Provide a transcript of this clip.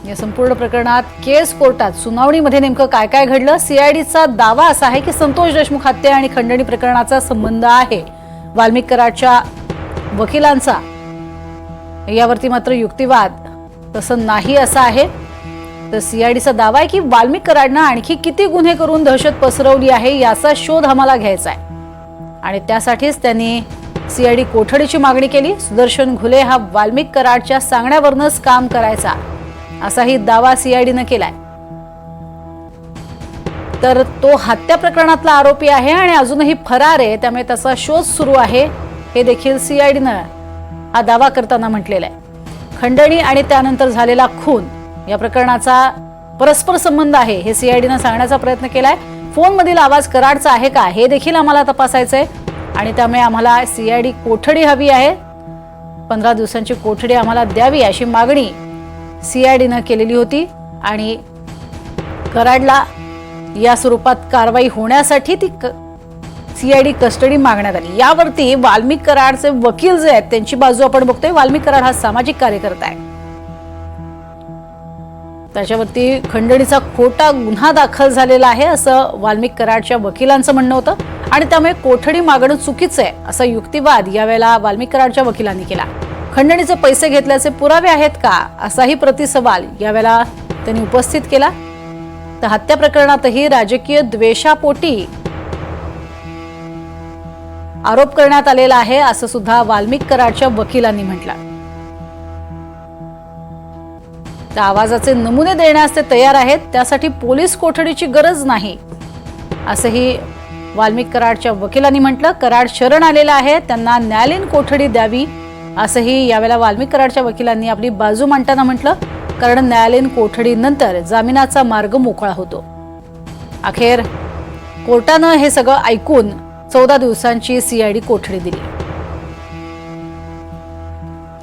या संपूर्ण प्रकरणात केस कोर्टात सुनावणीमध्ये नेमकं काय काय घडलं? सीआयडीचा दावा असा आहे की संतोष देशमुख हत्या आणि खंडणी प्रकरणाचा संबंध आहे वाल्मिक कराडच्या वकिलांचा। यावरती मात्र युक्तिवाद तसं नाही असा आहे। तर सीआयडीचा दावा आहे की वाल्मिक कराडनं आणखी किती गुन्हे करून दहशत पसरवली आहे याचा शोध आम्हाला घ्यायचा आहे आणि त्यासाठीच त्यांनी सीआयडी कोठडीची मागणी केली। सुदर्शन घुले हा वाल्मिक कराडच्या सांगण्यावरूनच काम करायचा असाही दावा सीआयडीने केलाय। तर तो हत्या प्रकरणातला आरोपी आहे आणि अजूनही फरार आहे, त्यामुळे त्याचा शोध सुरू आहे हे देखील सीआयडीने हा दावा करताना म्हटलेला आहे। खंडणी आणि त्यानंतर झालेला खून या प्रकरणाचा परस्पर संबंध आहे हे सीआयडीने सांगण्याचा प्रयत्न केलाय। फोनमधील आवाज कराडचा आहे का हे देखील आम्हाला तपासायचंय आणि त्यामुळे आम्हाला सीआयडी कोठडी हवी आहे। 15 दिवसांची कोठडी आम्हाला द्यावी अशी मागणी सीआयडीने केलेली होती आणि कराडला या स्वरूपात कारवाई होण्यासाठी ती सीआयडी कस्टडी मागण्यात आली। यावरती वाल्मिक कराडचे वकील जे आहेत त्यांची बाजू आपण बघतोय। वाल्मिक कराड हा सामाजिक कार्यकर्ता आहे, त्याच्यावरती खंडणीचा खोटा गुन्हा दाखल झालेला आहे असं वाल्मिक कराडच्या वकिलांचं म्हणणं होतं आणि त्यामुळे कोठडी मागणं चुकीचं आहे असा युक्तिवाद यावेळेला वाल्मिक कराडच्या वकिलांनी केला। खंडणीचे पैसे घेतल्याचे पुरावे आहेत का असाही प्रतिसवाल यावेळेला त्यांनी उपस्थित केला। तर हत्या प्रकरणातही राजकीय द्वेषापोटी आरोप करण्यात आलेला आहे असं सुद्धा वाल्मिक कराडच्या वकिलांनी म्हटलं। त्या आवाजाचे नमुने देण्यास ते तयार आहेत, त्यासाठी पोलीस कोठडीची गरज नाही असंही वाल्मिक कराडच्या वकिलांनी म्हटलं। कराड शरण आलेला आहे, त्यांना न्यायालयीन कोठडी द्यावी असंही यावेळेला वाल्मिक कराडच्या वकिलांनी आपली बाजू मांडताना म्हटलं, कारण न्यायालयीन कोठडीनंतर जामिनाचा मार्ग मोकळा होतो। अखेर कोर्टानं हे सगळं ऐकून 14 दिवसांची सीआयडी कोठडी दिली।